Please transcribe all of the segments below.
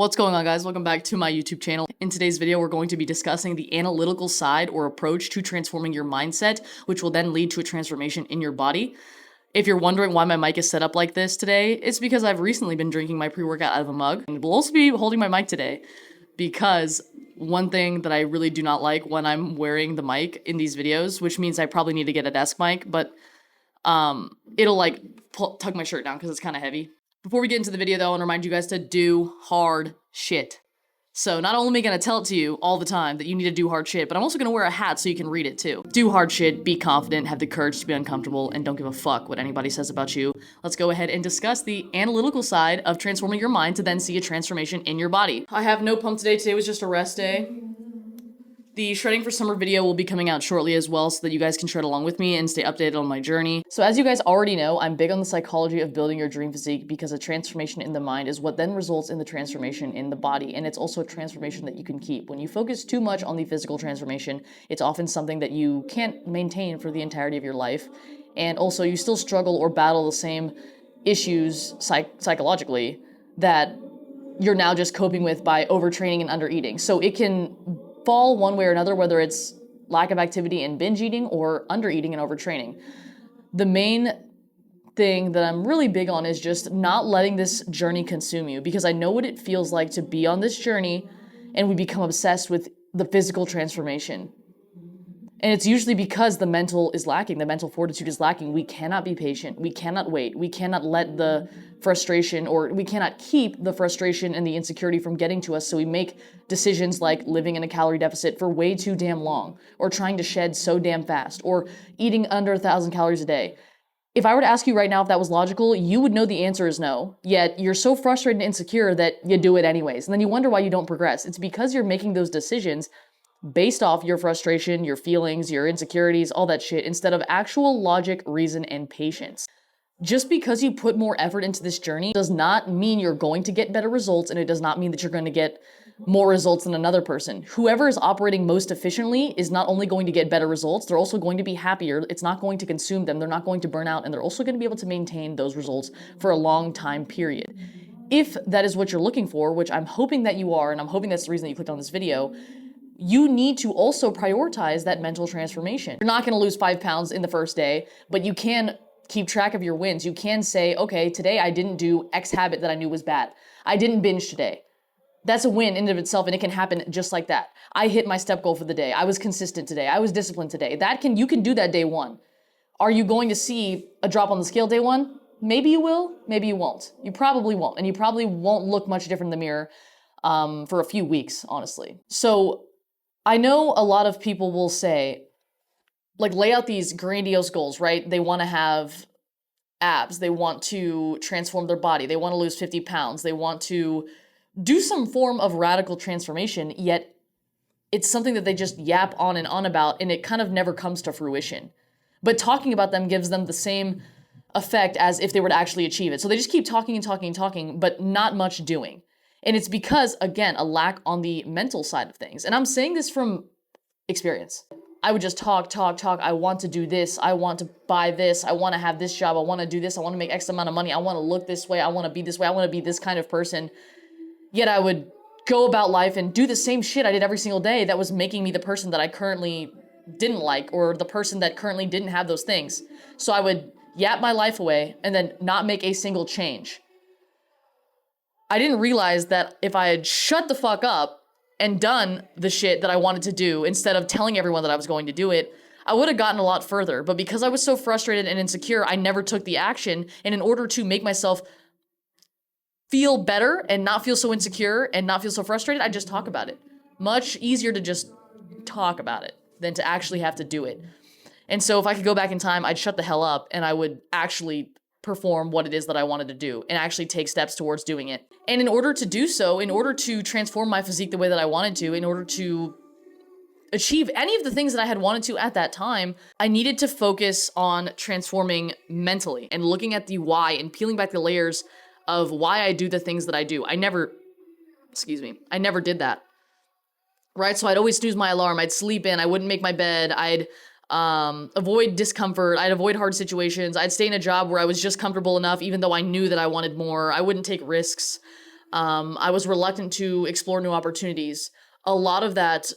What's going on, guys? Welcome back to my YouTube channel. In today's video, we're going to be discussing the analytical side or approach to transforming your mindset, which will then lead to a transformation in your body. If you're wondering why my mic is set up like this today, it's because I've recently been drinking my pre-workout out of a mug, and we'll also be holding my mic today because one thing that I really do not like when I'm wearing the mic in these videos, which means I probably need to get a desk mic, but it'll like tug my shirt down because it's kind of heavy. Before we get into the video though, I want to remind you guys to do hard shit. So not only am I going to tell it to you all the time that you need to do hard shit, but I'm also going to wear a hat so you can read it too. Do hard shit, be confident, have the courage to be uncomfortable, and don't give a fuck what anybody says about you. Let's go ahead and discuss the analytical side of transforming your mind to then see a transformation in your body. I have no pump today. Today was just a rest day. The Shredding for Summer video will be coming out shortly as well so that you guys can shred along with me and stay updated on my journey. So as you guys already know, I'm big on the psychology of building your dream physique because a transformation in the mind is what then results in the transformation in the body, and it's also a transformation that you can keep. When you focus too much on the physical transformation, it's often something that you can't maintain for the entirety of your life, and also you still struggle or battle the same issues psychologically that you're now just coping with by overtraining and undereating. So it can fall one way or another, whether it's lack of activity and binge eating or undereating and overtraining. The main thing that I'm really big on is just not letting this journey consume you, because I know what it feels like to be on this journey and we become obsessed with the physical transformation. And it's usually because the mental is lacking, the mental fortitude is lacking. We cannot be patient. We cannot wait. We cannot let the frustration, or we cannot keep the frustration and the insecurity from getting to us. So we make decisions like living in a calorie deficit for way too damn long, or trying to shed so damn fast, or eating under 1,000 calories a day. If I were to ask you right now if that was logical, you would know the answer is no. Yet you're so frustrated and insecure that you do it anyways. And then you wonder why you don't progress. It's because you're making those decisions based off your frustration, your feelings, your insecurities, all that shit, instead of actual logic, reason, and patience. Just because you put more effort into this journey does not mean you're going to get better results, and it does not mean that you're going to get more results than another person. Whoever is operating most efficiently is not only going to get better results, they're also going to be happier. It's not going to consume them. They're not going to burn out, and they're also going to be able to maintain those results for a long time period. If that is what you're looking for, which I'm hoping that you are, and I'm hoping that's the reason that you clicked on this video, you need to also prioritize that mental transformation. You're not going to lose 5 pounds in the first day, but you can keep track of your wins. You can say, okay, today I didn't do X habit that I knew was bad. I didn't binge today. That's a win in and of itself, and it can happen just like that. I hit my step goal for the day. I was consistent today. I was disciplined today. You can do that day one. Are you going to see a drop on the scale day one? Maybe you will, maybe you won't. You probably won't, and you probably won't look much different in the mirror for a few weeks, honestly. So I know a lot of people will say, like, lay out these grandiose goals, right? They want to have abs. They want to transform their body. They want to lose 50 pounds. They want to do some form of radical transformation, yet it's something that they just yap on and on about, and it kind of never comes to fruition. But talking about them gives them the same effect as if they were to actually achieve it. So they just keep talking and talking and talking, but not much doing. And it's because, again, a lack on the mental side of things. And I'm saying this from experience. I would just talk. I want to do this. I want to buy this. I want to have this job. I want to do this. I want to make X amount of money. I want to look this way. I want to be this way. I want to be this kind of person. Yet I would go about life and do the same shit I did every single day that was making me the person that I currently didn't like, or the person that currently didn't have those things. So I would yap my life away and then not make a single change. I didn't realize that if I had shut the fuck up and done the shit that I wanted to do instead of telling everyone that I was going to do it, I would have gotten a lot further. But because I was so frustrated and insecure, I never took the action. And in order to make myself feel better and not feel so insecure and not feel so frustrated, I just talk about it. Much easier to just talk about it than to actually have to do it. And so if I could go back in time, I'd shut the hell up and I would actually perform what it is that I wanted to do and actually take steps towards doing it. And in order to do so, in order to transform my physique the way that I wanted to, in order to achieve any of the things that I had wanted to at that time, I needed to focus on transforming mentally and looking at the why and peeling back the layers of why I do the things that I do. I never did that. Right? So I'd always snooze my alarm. I'd sleep in. I wouldn't make my bed. I'd avoid discomfort. I'd avoid hard situations. I'd stay in a job where I was just comfortable enough, even though I knew that I wanted more. I wouldn't take risks. I was reluctant to explore new opportunities. A lot of that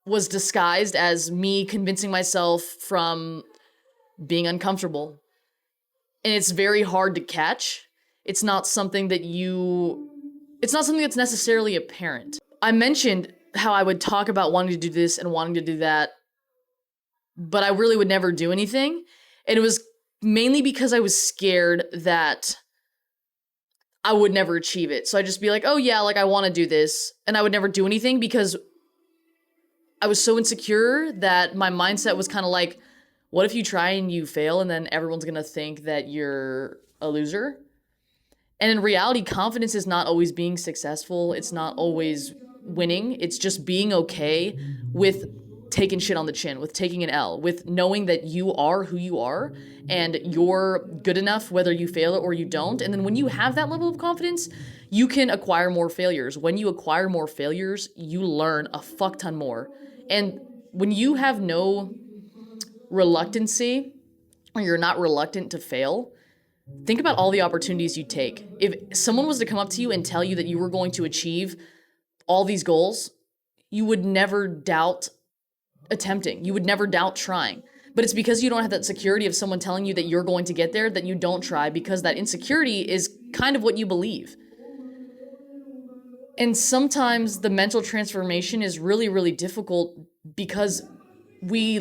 was disguised as me convincing myself from being uncomfortable. And it's very hard to catch. It's not something that's necessarily apparent. I mentioned how I would talk about wanting to do this and wanting to do that, but I really would never do anything. And it was mainly because I was scared that I would never achieve it. So I'd just be like, oh yeah, like I want to do this. And I would never do anything because I was so insecure that my mindset was kind of like, what if you try and you fail and then everyone's going to think that you're a loser? And in reality, confidence is not always being successful. It's not always winning. It's just being okay with taking shit on the chin, with taking an L, with knowing that you are who you are and you're good enough whether you fail it or you don't. And then when you have that level of confidence, you can acquire more failures. When you acquire more failures, you learn a fuck ton more. And when you have no reluctancy, or you're not reluctant to fail, think about all the opportunities you take. If someone was to come up to you and tell you that you were going to achieve all these goals, you would never doubt attempting. You would never doubt trying. But it's because you don't have that security of someone telling you that you're going to get there that you don't try, because that insecurity is kind of what you believe. And sometimes the mental transformation is really, really difficult because we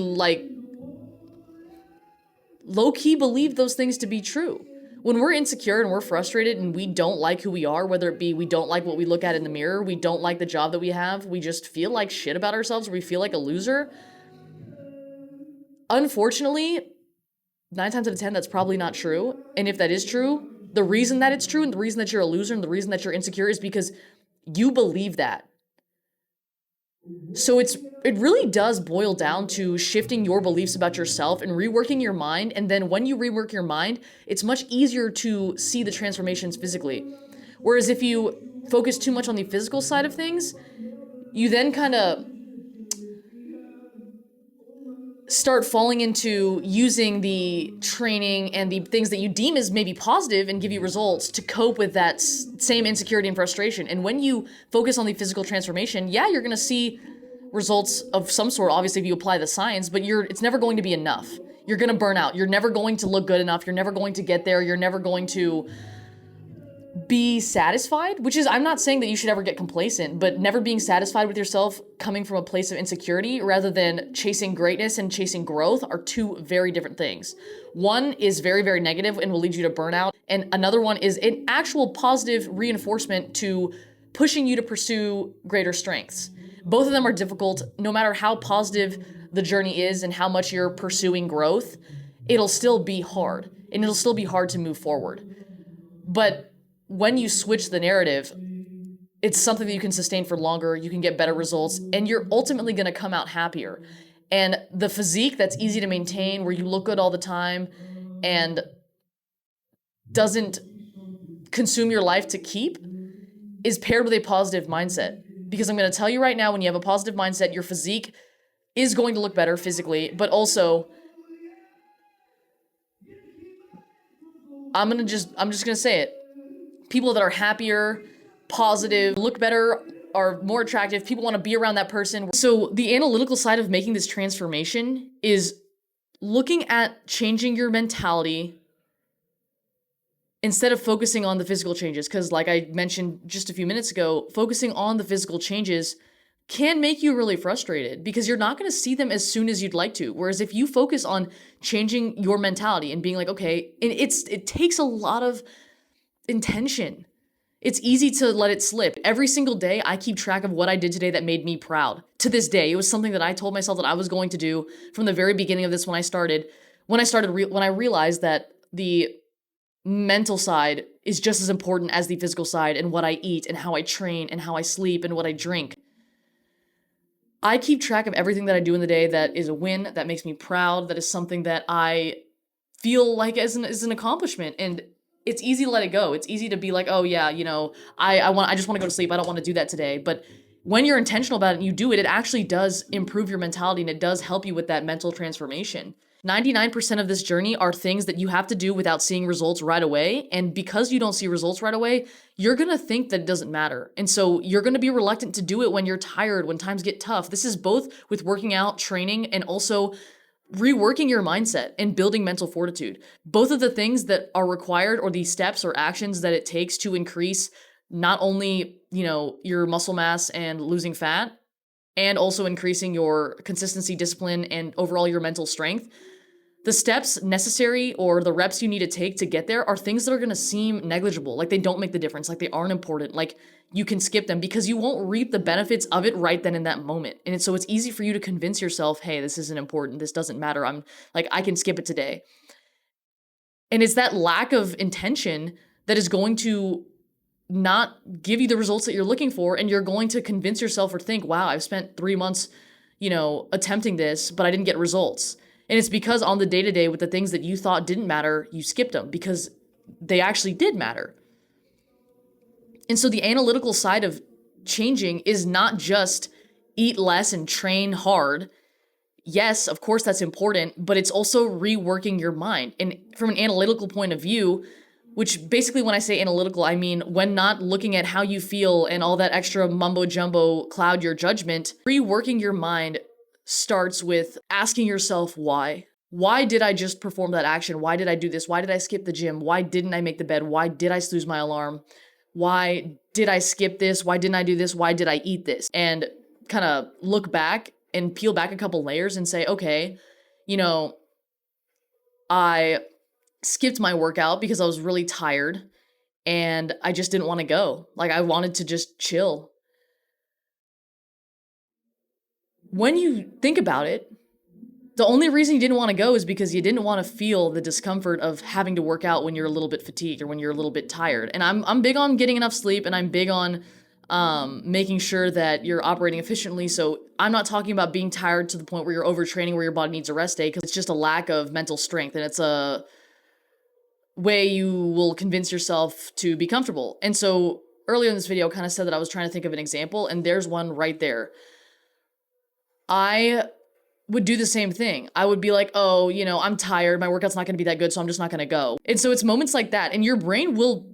low-key believe those things to be true. When we're insecure and we're frustrated and we don't like who we are, whether it be we don't like what we look at in the mirror, we don't like the job that we have, we just feel like shit about ourselves, or we feel like a loser. Unfortunately, 9 times out of 10, that's probably not true. And if that is true, the reason that it's true and the reason that you're a loser and the reason that you're insecure is because you believe that. So it really does boil down to shifting your beliefs about yourself and reworking your mind. And then when you rework your mind, it's much easier to see the transformations physically. Whereas if you focus too much on the physical side of things, you then kind of start falling into using the training and the things that you deem as maybe positive and give you results to cope with that same insecurity and frustration. And when you focus on the physical transformation, yeah, you're going to see results of some sort, obviously, if you apply the science, but it's never going to be enough. You're going to burn out. You're never going to look good enough. You're never going to get there. You're never going to be satisfied, which is, I'm not saying that you should ever get complacent, but never being satisfied with yourself coming from a place of insecurity rather than chasing greatness and chasing growth are two very different things. One is very, very negative and will lead you to burnout. And another one is an actual positive reinforcement to pushing you to pursue greater strengths. Both of them are difficult. No matter how positive the journey is and how much you're pursuing growth, it'll still be hard and it'll still be hard to move forward. But when you switch the narrative, it's something that you can sustain for longer, you can get better results, and you're ultimately going to come out happier. And the physique that's easy to maintain, where you look good all the time and doesn't consume your life to keep, is paired with a positive mindset. Because I'm going to tell you right now, when you have a positive mindset, your physique is going to look better physically, but also I'm just going to say it. People that are happier, positive, look better, are more attractive. People want to be around that person. So the analytical side of making this transformation is looking at changing your mentality instead of focusing on the physical changes. Because like I mentioned just a few minutes ago, focusing on the physical changes can make you really frustrated because you're not going to see them as soon as you'd like to. Whereas if you focus on changing your mentality and being like, okay, and it takes a lot of intention. It's easy to let it slip. Every single day, I keep track of what I did today that made me proud. To this day, it was something that I told myself that I was going to do from the very beginning of this when I realized that the mental side is just as important as the physical side, and what I eat and how I train and how I sleep and what I drink. I keep track of everything that I do in the day that is a win, that makes me proud, that is something that I feel like is an accomplishment. And it's easy to let it go. It's easy to be like, oh yeah, I just want to go to sleep. I don't want to do that today. But when you're intentional about it and you do it, it actually does improve your mentality and it does help you with that mental transformation. 99% of this journey are things that you have to do without seeing results right away. And because you don't see results right away, you're going to think that it doesn't matter. And so you're going to be reluctant to do it when you're tired, when times get tough. This is both with working out, training, and also reworking your mindset and building mental fortitude. Both of the things that are required, or the steps or actions that it takes to increase not only, your muscle mass and losing fat, and also increasing your consistency, discipline, and overall your mental strength. The steps necessary, or the reps you need to take to get there, are things that are going to seem negligible, like they don't make the difference, like they aren't important, like you can skip them because you won't reap the benefits of it right then in that moment. And so it's easy for you to convince yourself, hey, this isn't important, this doesn't matter, I can skip it today. And it's that lack of intention that is going to not give you the results that you're looking for, and you're going to convince yourself or think, wow, I've spent 3 months, attempting this, but I didn't get results. And it's because on the day-to-day with the things that you thought didn't matter, you skipped them because they actually did matter. And so the analytical side of changing is not just eat less and train hard. Yes, of course that's important, but it's also reworking your mind. And from an analytical point of view, which basically when I say analytical, I mean when not looking at how you feel and all that extra mumbo jumbo cloud your judgment, reworking your mind starts with asking yourself why. Why did I just perform that action? Why did I do this? Why did I skip the gym? Why didn't I make the bed? Why did I snooze my alarm? Why did I skip this? Why didn't I do this? Why did I eat this? And kind of look back and peel back a couple layers and say, okay, I skipped my workout because I was really tired and I just didn't want to go. Like I wanted to just chill. When you think about it, the only reason you didn't want to go is because you didn't want to feel the discomfort of having to work out when you're a little bit fatigued or when you're a little bit tired. And I'm big on getting enough sleep, and I'm big on making sure that you're operating efficiently. So I'm not talking about being tired to the point where you're overtraining, where your body needs a rest day, because it's just a lack of mental strength, and it's a way you will convince yourself to be comfortable. And so earlier in this video, I kind of said that I was trying to think of an example, and there's one right there. I would do the same thing. I would be like, oh, I'm tired. My workout's not going to be that good, so I'm just not going to go. And so it's moments like that, and your brain will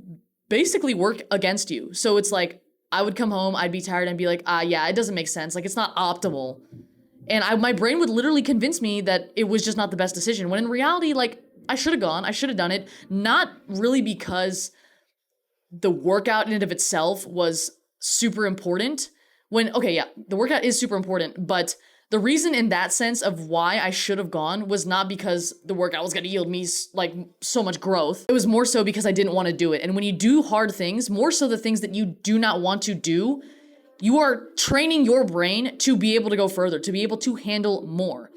basically work against you. So it's like, I would come home, I'd be tired, and be like, yeah, it doesn't make sense. Like, it's not optimal. And my brain would literally convince me that it was just not the best decision, when in reality, like, I should have gone, I should have done it. Not really because the workout in and of itself was super important. The workout is super important, but the reason in that sense of why I should have gone was not because the workout was going to yield me like so much growth. It was more so because I didn't want to do it. And when you do hard things, more so the things that you do not want to do, you are training your brain to be able to go further, to be able to handle more.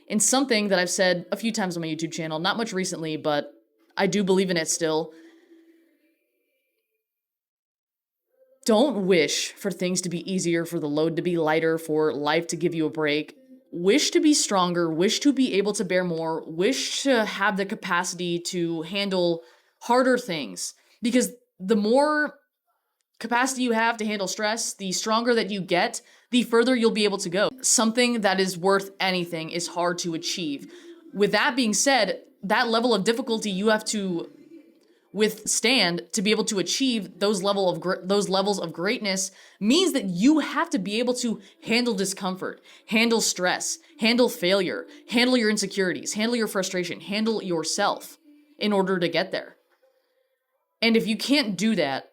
And something that I've said a few times on my YouTube channel, not much recently, but I do believe in it still. Don't wish for things to be easier, for the load to be lighter, for life to give you a break. Wish to be stronger, wish to be able to bear more, wish to have the capacity to handle harder things. Because the more capacity you have to handle stress, the stronger that you get, the further you'll be able to go. Something that is worth anything is hard to achieve. With that being said, that level of difficulty you have to withstand to be able to achieve those levels of greatness means that you have to be able to handle discomfort, handle stress, handle failure, handle your insecurities, handle your frustration, handle yourself in order to get there. And if you can't do that,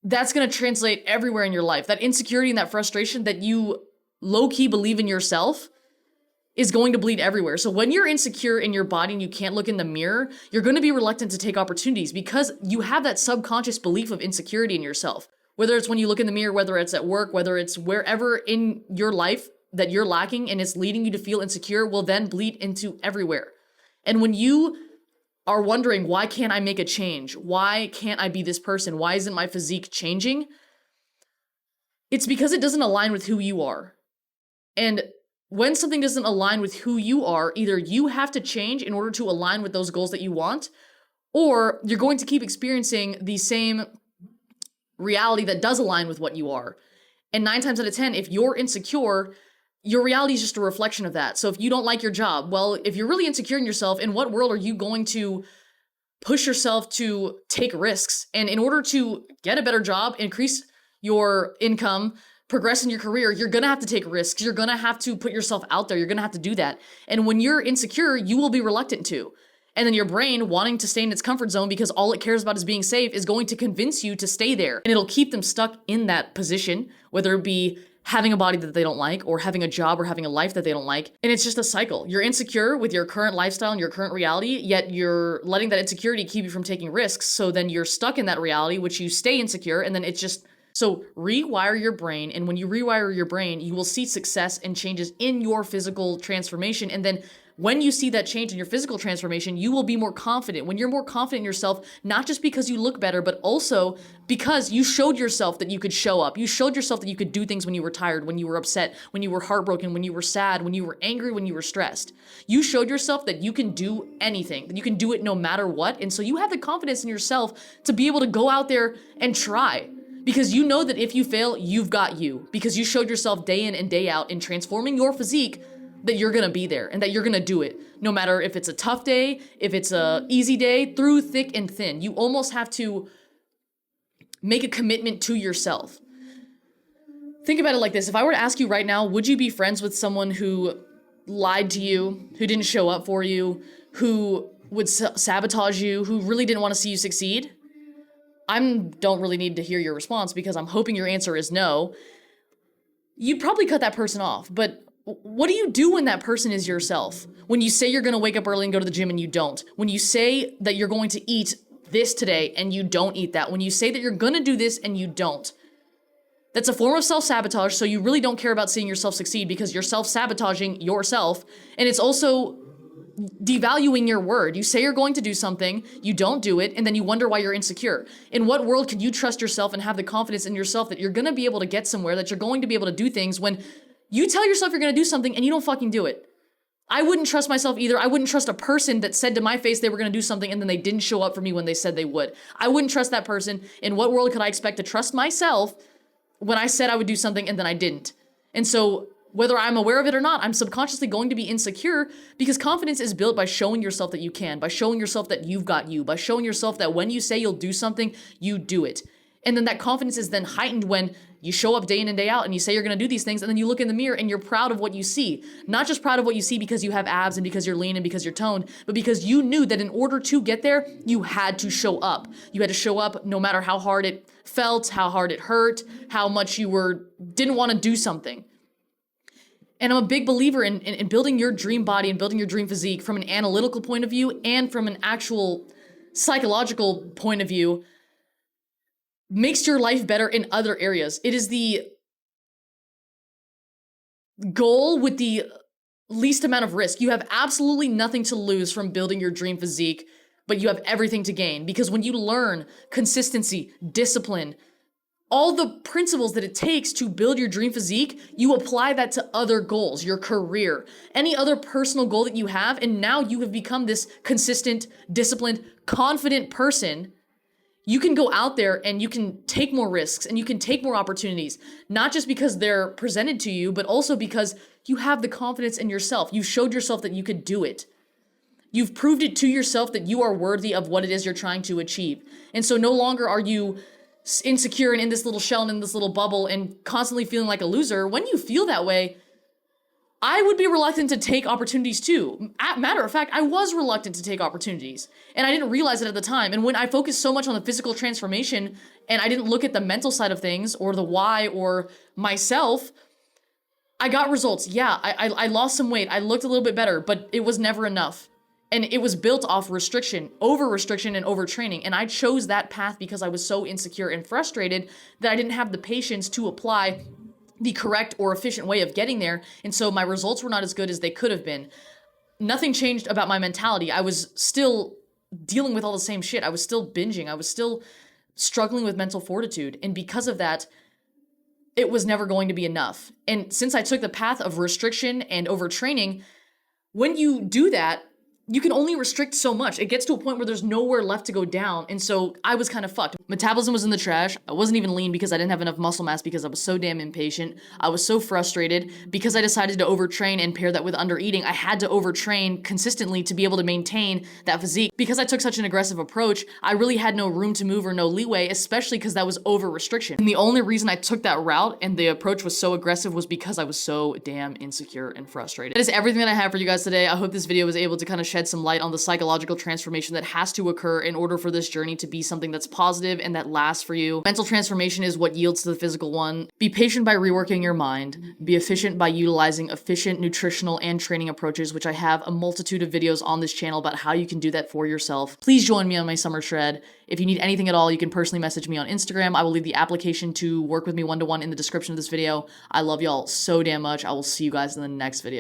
that's going to translate everywhere in your life. That insecurity and that frustration that you low-key believe in yourself is going to bleed everywhere. So when you're insecure in your body and you can't look in the mirror, you're going to be reluctant to take opportunities because you have that subconscious belief of insecurity in yourself. Whether it's when you look in the mirror, whether it's at work, whether it's wherever in your life that you're lacking and it's leading you to feel insecure, will then bleed into everywhere. And when you are wondering, why can't I make a change? Why can't I be this person? Why isn't my physique changing? It's because it doesn't align with who you are. And when something doesn't align with who you are, either you have to change in order to align with those goals that you want, or you're going to keep experiencing the same reality that does align with what you are. And 9 times out of 10, if you're insecure, your reality is just a reflection of that. So if you don't like your job, well, if you're really insecure in yourself, in what world are you going to push yourself to take risks? And in order to get a better job, increase your income, progress in your career, you're gonna have to take risks. You're gonna have to put yourself out there. You're gonna have to do that. And when you're insecure, you will be reluctant to. And then your brain, wanting to stay in its comfort zone because all it cares about is being safe, is going to convince you to stay there. And it'll keep them stuck in that position, whether it be having a body that they don't like, or having a job, or having a life that they don't like. And it's just a cycle. You're insecure with your current lifestyle and your current reality, yet you're letting that insecurity keep you from taking risks. So then you're stuck in that reality, which you stay insecure, and then it's just... So rewire your brain, and when you rewire your brain, you will see success and changes in your physical transformation. And then when you see that change in your physical transformation, you will be more confident. When you're more confident in yourself, not just because you look better, but also because you showed yourself that you could show up. You showed yourself that you could do things when you were tired, when you were upset, when you were heartbroken, when you were sad, when you were angry, when you were stressed. You showed yourself that you can do anything, that you can do it no matter what. And so you have the confidence in yourself to be able to go out there and try. Because you know that if you fail, you've got you. Because you showed yourself day in and day out in transforming your physique that you're gonna be there and that you're gonna do it. No matter if it's a tough day, if it's a easy day, through thick and thin. You almost have to make a commitment to yourself. Think about it like this. If I were to ask you right now, would you be friends with someone who lied to you, who didn't show up for you, who would sabotage you, who really didn't want to see you succeed? I don't really need to hear your response because I'm hoping your answer is no. You'd probably cut that person off, but what do you do when that person is yourself? When you say you're going to wake up early and go to the gym and you don't. When you say that you're going to eat this today and you don't eat that. When you say that you're going to do this and you don't. That's a form of self-sabotage, so you really don't care about seeing yourself succeed because you're self-sabotaging yourself, and it's also devaluing your word. You say you're going to do something, you don't do it, and then you wonder why you're insecure. In what world can you trust yourself and have the confidence in yourself that you're going to be able to get somewhere, that you're going to be able to do things when you tell yourself you're going to do something and you don't fucking do it? I wouldn't trust myself either. I wouldn't trust a person that said to my face they were going to do something and then they didn't show up for me when they said they would. I wouldn't trust that person. In what world could I expect to trust myself when I said I would do something and then I didn't? And so whether I'm aware of it or not, I'm subconsciously going to be insecure because confidence is built by showing yourself that you can, by showing yourself that you've got you, by showing yourself that when you say you'll do something, you do it. And then that confidence is then heightened when you show up day in and day out and you say you're going to do these things, and then you look in the mirror and you're proud of what you see. Not just proud of what you see because you have abs and because you're lean and because you're toned, but because you knew that in order to get there, you had to show up. You had to show up no matter how hard it felt, how hard it hurt, how much you didn't want to do something. And I'm a big believer in building your dream body and building your dream physique from an analytical point of view and from an actual psychological point of view. Makes your life better in other areas. It is the goal with the least amount of risk. You have absolutely nothing to lose from building your dream physique, but you have everything to gain. Because when you learn consistency, discipline, all the principles that it takes to build your dream physique, you apply that to other goals, your career, any other personal goal that you have, and now you have become this consistent, disciplined, confident person. You can go out there and you can take more risks and you can take more opportunities, not just because they're presented to you, but also because you have the confidence in yourself. You showed yourself that you could do it. You've proved it to yourself that you are worthy of what it is you're trying to achieve. And so no longer are you insecure and in this little shell and in this little bubble and constantly feeling like a loser. When you feel that way, I would be reluctant to take opportunities too. Matter of fact, I was reluctant to take opportunities and I didn't realize it at the time. And when I focused so much on the physical transformation and I didn't look at the mental side of things or the why or myself, I got results. Yeah, I lost some weight. I looked a little bit better, but it was never enough. And it was built off restriction, over-restriction, and overtraining. And I chose that path because I was so insecure and frustrated that I didn't have the patience to apply the correct or efficient way of getting there. And so my results were not as good as they could have been. Nothing changed about my mentality. I was still dealing with all the same shit. I was still binging. I was still struggling with mental fortitude. And because of that, it was never going to be enough. And since I took the path of restriction and overtraining, when you do that, you can only restrict so much. It gets to a point where there's nowhere left to go down. And so I was kind of fucked. Metabolism was in the trash. I wasn't even lean because I didn't have enough muscle mass because I was so damn impatient. I was so frustrated because I decided to overtrain and pair that with undereating. I had to overtrain consistently to be able to maintain that physique. Because I took such an aggressive approach, I really had no room to move or no leeway, especially because that was over restriction. And the only reason I took that route and the approach was so aggressive was because I was so damn insecure and frustrated. That is everything that I have for you guys today. I hope this video was able to kind of shed some light on the psychological transformation that has to occur in order for this journey to be something that's positive and that lasts for you. Mental transformation is what yields to the physical one. Be patient by reworking your mind. Be efficient by utilizing efficient nutritional and training approaches, which I have a multitude of videos on this channel about how you can do that for yourself. Please join me on my summer shred. If you need anything at all, you can personally message me on Instagram. I will leave the application to work with me one-to-one in the description of this video. I love y'all so damn much. I will see you guys in the next video.